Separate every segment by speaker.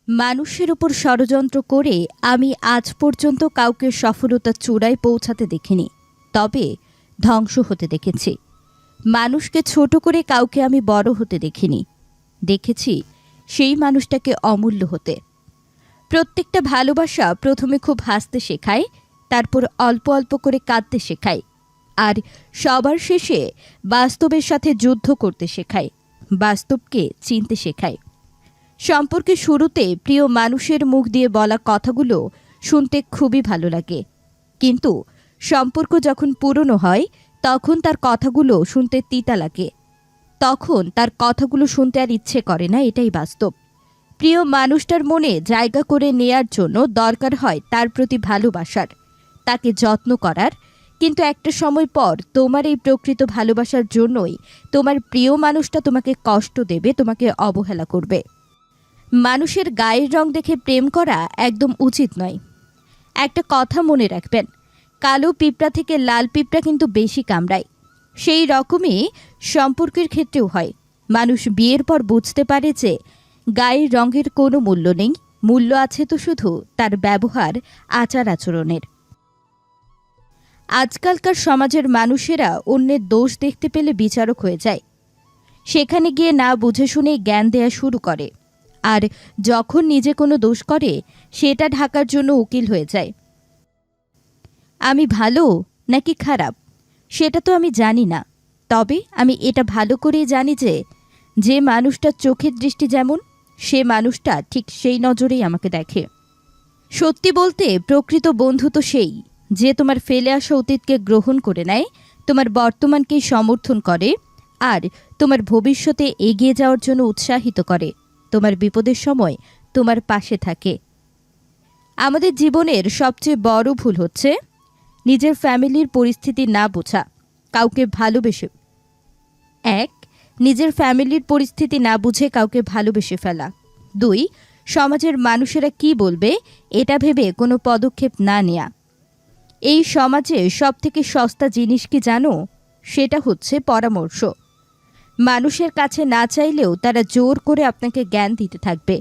Speaker 1: মানুষের উপর ষড়যন্ত্র করে আমি আজ পর্যন্ত কাউকে সফলতার চূড়ায় পৌঁছাতে দেখিনি, তবে ধ্বংস হতে দেখেছি। মানুষকে ছোট করে কাউকে আমি বড় হতে দেখিনি, দেখেছি সেই মানুষটাকে অমূল্য হতে। প্রত্যেকটা ভালোবাসা প্রথমে খুব হাসতে শেখায়, তারপর অল্প অল্প করে কাঁদতে শেখায়, আর সবার শেষে বাস্তবের সাথে যুদ্ধ করতে শেখায়, বাস্তবকে চিনতে শেখায়। সম্পর্কের শুরুতে প্রিয় মানুষের মুখ দিয়ে বলা কথাগুলো শুনতে খুবই ভালো লাগে, কিন্তু সম্পর্ক যখন পুরনো হয় তখন তার কথাগুলো শুনতে তিতা লাগে, তখন তার কথাগুলো শুনতে আর ইচ্ছে করে না, এটাই বাস্তব। প্রিয় মানুষটার মনে জায়গা করে নেয়ার জন্য দরকার হয় তার প্রতি ভালোবাসার, তাকে যত্ন করার, কিন্তু একটা সময় পর তোমার এই প্রকৃত ভালোবাসার জন্যই তোমার প্রিয় মানুষটা তোমাকে কষ্ট দেবে, তোমাকে অবহেলা করবে। মানুষের গায়ের রং দেখে প্রেম করা একদম উচিত নয়। একটা কথা মনে রাখবেন, কালো পিঁপড়া থেকে লাল পিঁপড়া কিন্তু বেশি কামড়ায়। সেই রকমই সম্পর্কের ক্ষেত্রেও হয়। মানুষ বিয়ের পর বুঝতে পারে যে গায়ের রঙের কোনো মূল্য নেই, মূল্য আছে তো শুধু তার ব্যবহার, আচার আচরণের। আজকালকার সমাজের মানুষেরা অন্যের দোষ দেখতে পেলে বিচারক হয়ে যায়, সেখানে গিয়ে না বুঝে শুনে জ্ঞান দেয়া শুরু করে, আর যখন নিজে কোনো দোষ করে সেটা ঢাকার জন্য উকিল হয়ে যায়। আমি ভালো নাকি খারাপ সেটা তো আমি জানি না, তবে আমি এটা ভালো করেই জানি যে যে মানুষটার চোখের দৃষ্টি যেমন, সে মানুষটা ঠিক সেই নজরেই আমাকে দেখে। সত্যি বলতে প্রকৃত বন্ধু তো সেই যে তোমার ফেলে আসা অতীতকে গ্রহণ করে নেয়, তোমার বর্তমানকেই সমর্থন করে, আর তোমার ভবিষ্যতে এগিয়ে যাওয়ার জন্য উৎসাহিত করে, তোমার বিপদের সময় তোমার পাশে থাকে। আমাদের জীবনের সবচেয়ে বড় ভুল হচ্ছে নিজের ফ্যামিলির পরিস্থিতি না বোঝা, কাউকে ভালোবেসে নিজের ফ্যামিলির পরিস্থিতি না বুঝে কাউকে ভালোবেসে ফেলা। 2, সমাজের মানুষেরা কি বলবে এটা ভেবে কোনো পদক্ষেপ না নেয়া। এই সমাজে সবথেকে সস্তা জিনিস কি জানো? সেটা হচ্ছে পরামর্শ। মানুষের কাছে না চাইলেও তারা জোর করে আপনাকে জ্ঞান দিতে থাকবে।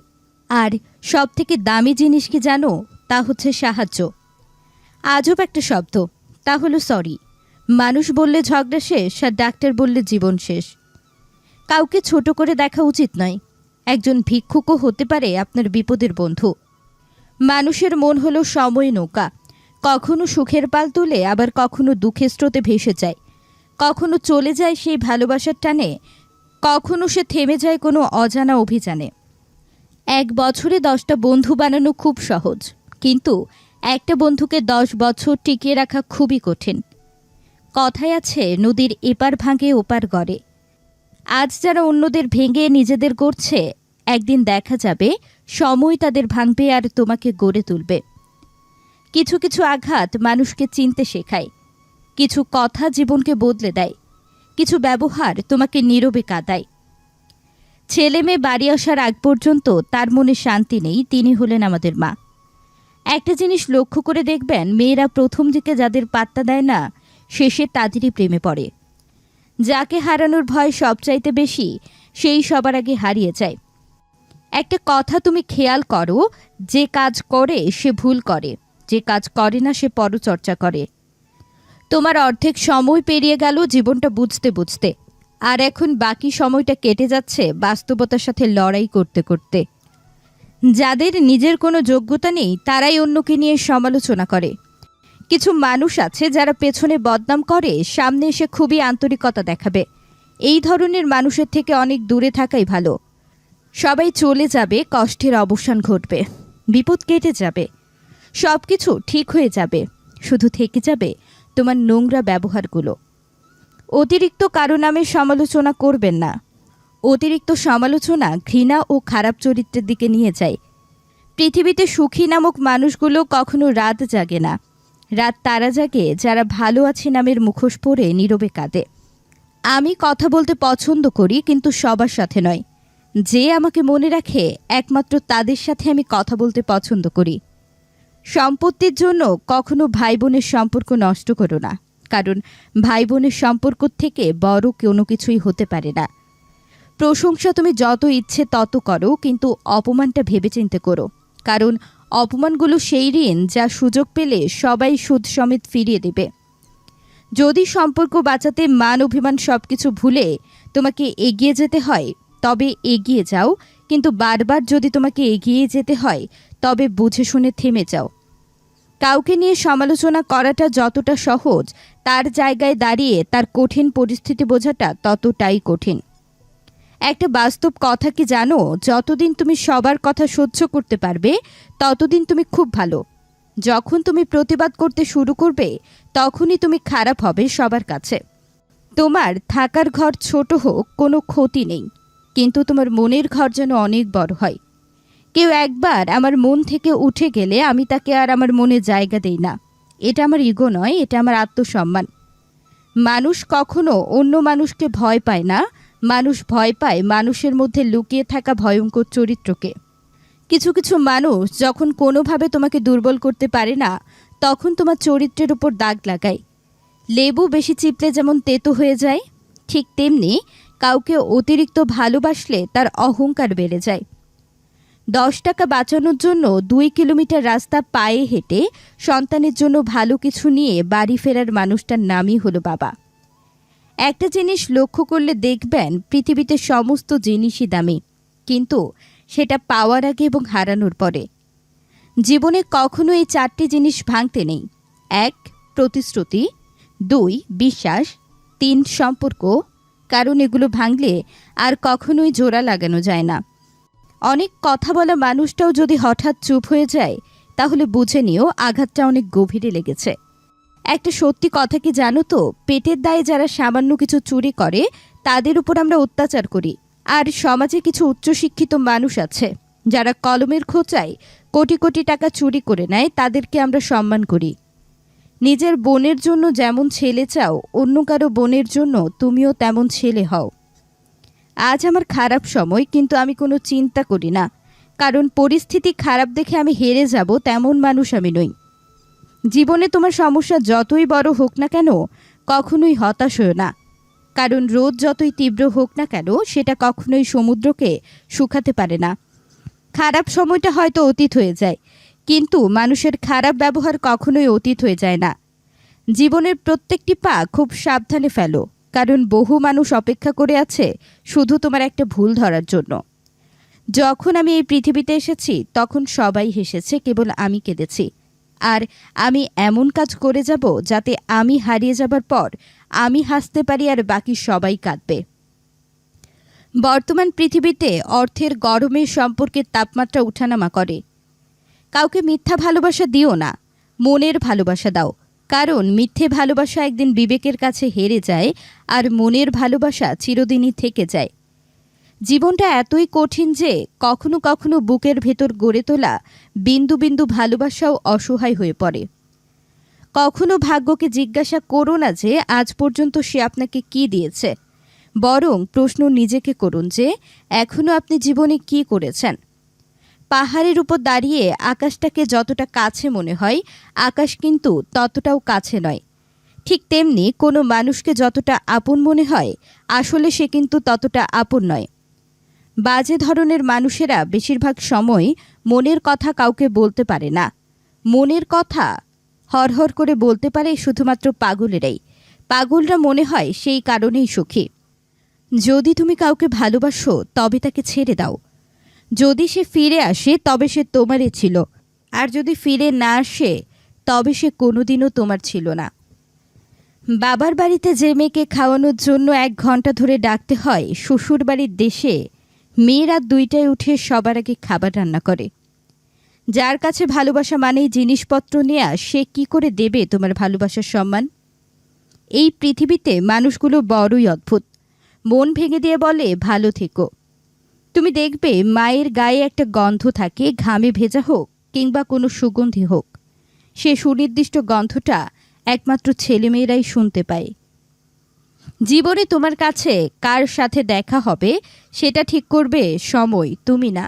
Speaker 1: আর সবথেকে দামি জিনিস কি জানো? তা হচ্ছে সাহায্য। আজব একটা শব্দ, তা হলো সরি। মানুষ বললে ঝগড়া শেষ, আর ডাক্তার বললে জীবন শেষ। কাউকে ছোট করে দেখা উচিত নয়। একজন ভিক্ষুকও হতে পারে আপনার বিপদের বন্ধু। মানুষের মন হলো সময় নৌকা, কখনো সুখের পাল তোলে, আবার কখনো দুঃখের স্রোতে ভেসে যায়, কখনো চলে যায় সেই ভালোবাসার টানে, কখনো সে থেমে যায় কোনো অজানা অভিযানে। 1 বছরে 10টা বন্ধু বানানো খুব সহজ, কিন্তু একটা বন্ধুকে 10 বছর টিকিয়ে রাখা খুবই কঠিন। কথায় আছে, নদীর এপার ভাঙে ওপার গড়ে। আজ যারা অন্যদের ভেঙে নিজেদের গড়ছে, একদিন দেখা যাবে সময় তাদের ভাঙবে আর তোমাকে গড়ে তুলবে। কিছু কিছু আঘাত মানুষকে চিনতে শেখায়, কিছু কথা জীবনকে বদলে দেয়, কিছু ব্যবহার তোমাকে নীরবে কাঁদায়। ছেলে মেয়ে বাড়ি আসার আগ পর্যন্ত তার মনে শান্তি নেই, তিনি হলেন আমাদের মা। একটা জিনিস লক্ষ্য করে দেখবেন, মেয়েরা প্রথম দিকে যাদের পাত্তা দেয় না, শেষে তাদেরই প্রেমে পড়ে। যাকে হারানোর ভয় সবচাইতে বেশি, সেই সবার আগে হারিয়ে যায়। একটা কথা তুমি খেয়াল করো, যে কাজ করে সে ভুল করে, যে কাজ করে না সে পরচর্চা করে। তোমার অর্ধেক সময় পেরিয়ে গেল জীবনটা বুঝতে বুঝতে, আর এখন বাকি সময়টা কেটে যাচ্ছে বাস্তবতার সাথে লড়াই করতে করতে। যাদের নিজের কোনো যোগ্যতা নেই তারাই অন্যকে নিয়ে সমালোচনা করে। কিছু মানুষ আছে যারা পেছনে বদনাম করে, সামনে এসে খুবই আন্তরিকতা দেখাবে। এই ধরনের মানুষের থেকে অনেক দূরে থাকাই ভালো। সবাই চলে যাবে, কষ্টের অবসান ঘটবে, বিপদ কেটে যাবে, সব কিছু ঠিক হয়ে যাবে, শুধু থেকে যাবে তোমার নোংরা ব্যবহারগুলো। অতিরিক্ত কারো নামে সমালোচনা করবেন না। অতিরিক্ত সমালোচনা ঘৃণা ও খারাপ চরিত্রের দিকে নিয়ে যায়। পৃথিবীতে সুখী নামক মানুষগুলো কখনো রাত জাগে না। রাত তারা জাগে যারা ভালো আছে নামের মুখোশ পরে নীরবে কাঁদে। আমি কথা বলতে পছন্দ করি, কিন্তু সবার সাথে নয়। যে আমাকে মনে রাখে একমাত্র তাদের সাথে আমি কথা বলতে পছন্দ করি। সম্পত্তির জন্য কখনো ভাই বোনের সম্পর্ক নষ্ট করো না, কারণ ভাই বোনের সম্পর্ক থেকে বড় কোনো কিছুই হতে পারে না। প্রশংসা তুমি যত ইচ্ছে তত করো, কিন্তু অপমানটা ভেবেচিন্তে করো, কারণ অপমানগুলো সেই ঋণ যা সুযোগ পেলে সবাই সুদ সমেত ফিরিয়ে দেবে। যদি সম্পর্ক বাঁচাতে মান অভিমান সব কিছু ভুলে তোমাকে এগিয়ে যেতে হয় তবে এগিয়ে যাও, কিন্তু বারবার যদি তোমাকে এগিয়ে যেতে হয় তবে বুঝে শুনে থেমে যাও। কাউকে নিয়ে সমালোচনা করাটা যতটা সহজ, তার জায়গায় দাঁড়িয়ে তার কঠিন পরিস্থিতি বোঝাটা ততটাই কঠিন। একটা বাস্তব কথা কি জানো, যতদিন তুমি সবার কথা সহ্য করতে পারবে ততদিন তুমি খুব ভালো। যখন তুমি প্রতিবাদ করতে শুরু করবে তখনই তুমি খারাপ হবে সবার কাছে। তোমার থাকার ঘর ছোট হোক কোনো ক্ষতি নেই, কিন্তু তোমার মনের ঘর যেন অনেক বড় হয়। কেউ একবার আমার মন থেকে উঠে গেলে আমি তাকে আর আমার মনে জায়গা দেই না। এটা আমার ইগো নয়, এটা আমার আত্মসম্মান। মানুষ কখনো অন্য মানুষকে ভয় পায় না, মানুষ ভয় পায় মানুষের মধ্যে লুকিয়ে থাকা ভয়ঙ্কর চরিত্রকে। কিছু কিছু মানুষ যখন কোনোভাবে তোমাকে দুর্বল করতে পারে না, তখন তোমার চরিত্রের উপর দাগ লাগায়। লেবু বেশি চিপলে যেমন তেতো হয়ে যায়, ঠিক তেমনি কাউকে অতিরিক্ত ভালোবাসলে তার অহংকার বেড়ে যায়। 10 টাকা বাঁচানোর জন্য 2 কিলোমিটার রাস্তা পায়ে হেঁটে সন্তানের জন্য ভালো কিছু নিয়ে বাড়ি ফেরার মানুষটার নামই হলো বাবা। একটা জিনিস লক্ষ্য করলে দেখবেন, পৃথিবীতে সমস্ত জিনিসই দামি, কিন্তু সেটা পাওয়ার আগে এবং হারানোর পরে। জীবনে কখনো এই 4টি জিনিস ভাঙতে নেই। 1 প্রতিশ্রুতি, 2 বিশ্বাস, 3 সম্পর্ক, কারণ এগুলো ভাঙলে আর কখনোই জোড়া লাগানো যায় না। অনেক কথা বলা মানুষটাও যদি হঠাৎ চুপ হয়ে যায় তাহলে বুঝে নিও আঘাতটা অনেক গভীরে লেগেছে। একটা সত্যি কথা কি জানো তো, পেটের দায়ে যারা সামান্য কিছু চুরি করে তাদের উপর আমরা অত্যাচার করি, আর সমাজে কিছু উচ্চশিক্ষিত মানুষ আছে যারা কলমের খোঁচায় কোটি কোটি টাকা চুরি করে নেয়, তাদেরকে আমরা সম্মান করি। নিজের বোনের জন্য যেমন ছেলে চাও, অন্য কারো বোনের জন্য তুমিও তেমন ছেলে হও। আজ আমার খারাপ সময়, কিন্তু আমি কোনো চিন্তা করি না, কারণ পরিস্থিতি খারাপ দেখে আমি হেরে যাব তেমন মানুষ আমি নই। জীবনে তোমার সমস্যা যতই বড় হোক না কেন কখনোই হতাশ হও না, কারণ রোদ যতই তীব্র হোক না কেন সেটা কখনোই সমুদ্রকে শুকাতে পারে না। খারাপ সময়টা হয়তো অতীত হয়ে যায়, কিন্তু মানুষের খারাপ ব্যবহার কখনোই অতীত হয়ে যায় না। জীবনের প্রত্যেকটি পা খুব সাবধানে ফেলো, কারণ বহু মানুষ অপেক্ষা করে আছে শুধু তোমার একটা ভুল ধরার জন্য। যখন আমি এই পৃথিবীতে এসেছি তখন সবাই হেসেছে, কেবল আমি কেঁদেছি। আর আমি এমন কাজ করে যাব যাতে আমি হারিয়ে যাবার পর আমি হাসতে পারি আর বাকি সবাই কাঁদবে। বর্তমান পৃথিবীতে অর্থের গরমে সম্পর্কের তাপমাত্রা উঠানামা করে। কাউকে মিথ্যা ভালোবাসা দিও না, মনের ভালোবাসা দাও, কারণ মিথ্যে ভালোবাসা একদিন বিবেকের কাছে হেরে যায় আর মনের ভালোবাসা চিরদিনই থেকে যায়। জীবনটা এতই কঠিন যে কখনো কখনো বুকের ভেতর গড়ে তোলা বিন্দু বিন্দু ভালোবাসাও অসহায় হয়ে পড়ে। কখনো ভাগ্যকে জিজ্ঞাসা করো না যে আজ পর্যন্ত সে আপনাকে কি দিয়েছে, বরং প্রশ্ন নিজেকে করুন যে এখনো আপনি জীবনে কি করেছেন। পাহাড়ের উপর দাঁড়িয়ে আকাশটাকে যতটা কাছে মনে হয়, আকাশ কিন্তু ততটাও কাছে নয়। ঠিক তেমনি কোনো মানুষকে যতটা আপন মনে হয়, আসলে সে কিন্তু ততটা আপন নয়। বাজে ধরনের মানুষেরা বেশিরভাগ সময় মনের কথা কাউকে বলতে পারে না। মনের কথা হরহর করে বলতে পারে শুধুমাত্র পাগলেরাই। পাগলরা মনে হয় সেই কারণেই সুখী। যদি তুমি কাউকে ভালোবাসো তবে তাকে ছেড়ে দাও। যদি সে ফিরে আসে তবে সে তোমারই ছিল, আর যদি ফিরে না আসে তবে সে কোনোদিনও তোমার ছিল না। বাবার বাড়িতে যে মেয়েকে খাওয়ানোর জন্য 1 ঘন্টা ধরে ডাকতে হয়, শ্বশুর বাড়ির দেশে মেয়ে রাত 2টায় উঠে সবার আগে খাবার রান্না করে। যার কাছে ভালোবাসা মানেই জিনিসপত্র নেয়া, সে কি করে দেবে তোমার ভালোবাসার সম্মান? এই পৃথিবীতে মানুষগুলো বড়ই অদ্ভুত। মন ভেঙে দিয়ে বলে ভালো থেকো। তুমি দেখবে মায়ের গায়ে একটা গন্ধ থাকে, ঘামে ভেজা হোক কিংবা কোনো সুগন্ধি হোক, সে সুনির্দিষ্ট গন্ধটা একমাত্র ছেলেমেয়েরাই শুনতে পায়। জীবনে তোমার কাছে কার সাথে দেখা হবে সেটা ঠিক করবে সময়, তুমি না।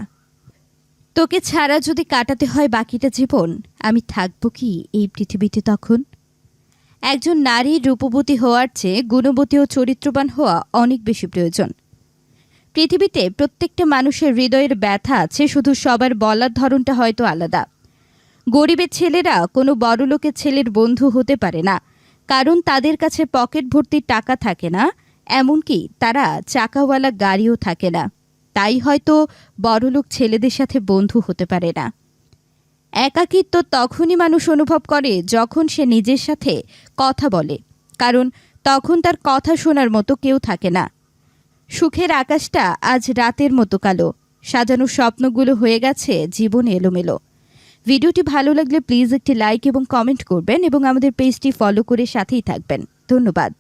Speaker 1: তোকে ছাড়া যদি কাটাতে হয় বাকিটা জীবন, আমি থাকবো কি এই পৃথিবীতে তখন? একজন নারীর রূপবতী হওয়ার চেয়ে গুণবতী ও চরিত্রবান হওয়া অনেক বেশি প্রয়োজন। পৃথিবীতে প্রত্যেকটা মানুষের হৃদয়ের ব্যথা আছে, শুধু সবার বলার ধরনটা হয়তো আলাদা। গরিবের ছেলেরা কোনো বড়লোকের ছেলের বন্ধু হতে পারে না, কারণ তাদের কাছে পকেট ভর্তি টাকা থাকে না, এমনকি তারা চাকাওয়ালা গাড়িও থাকে না। তাই হয়তো বড়লোক ছেলেদের সাথে বন্ধু হতে পারে না। একাকিত্ব তখনই মানুষ অনুভব করে যখন সে নিজের সাথে কথা বলে, কারণ তখন তার কথা শোনার মতো কেউ থাকে না। সুখের আকাশটা আজ রাতের মতো কালো, সাজানো স্বপ্নগুলো হয়ে গেছে জীবন এলোমেলো। ভিডিওটি ভালো লাগলে প্লিজ একটি লাইক এবং কমেন্ট করবেন এবং আমাদের পেজটি ফলো করে সাথেই থাকবেন। ধন্যবাদ।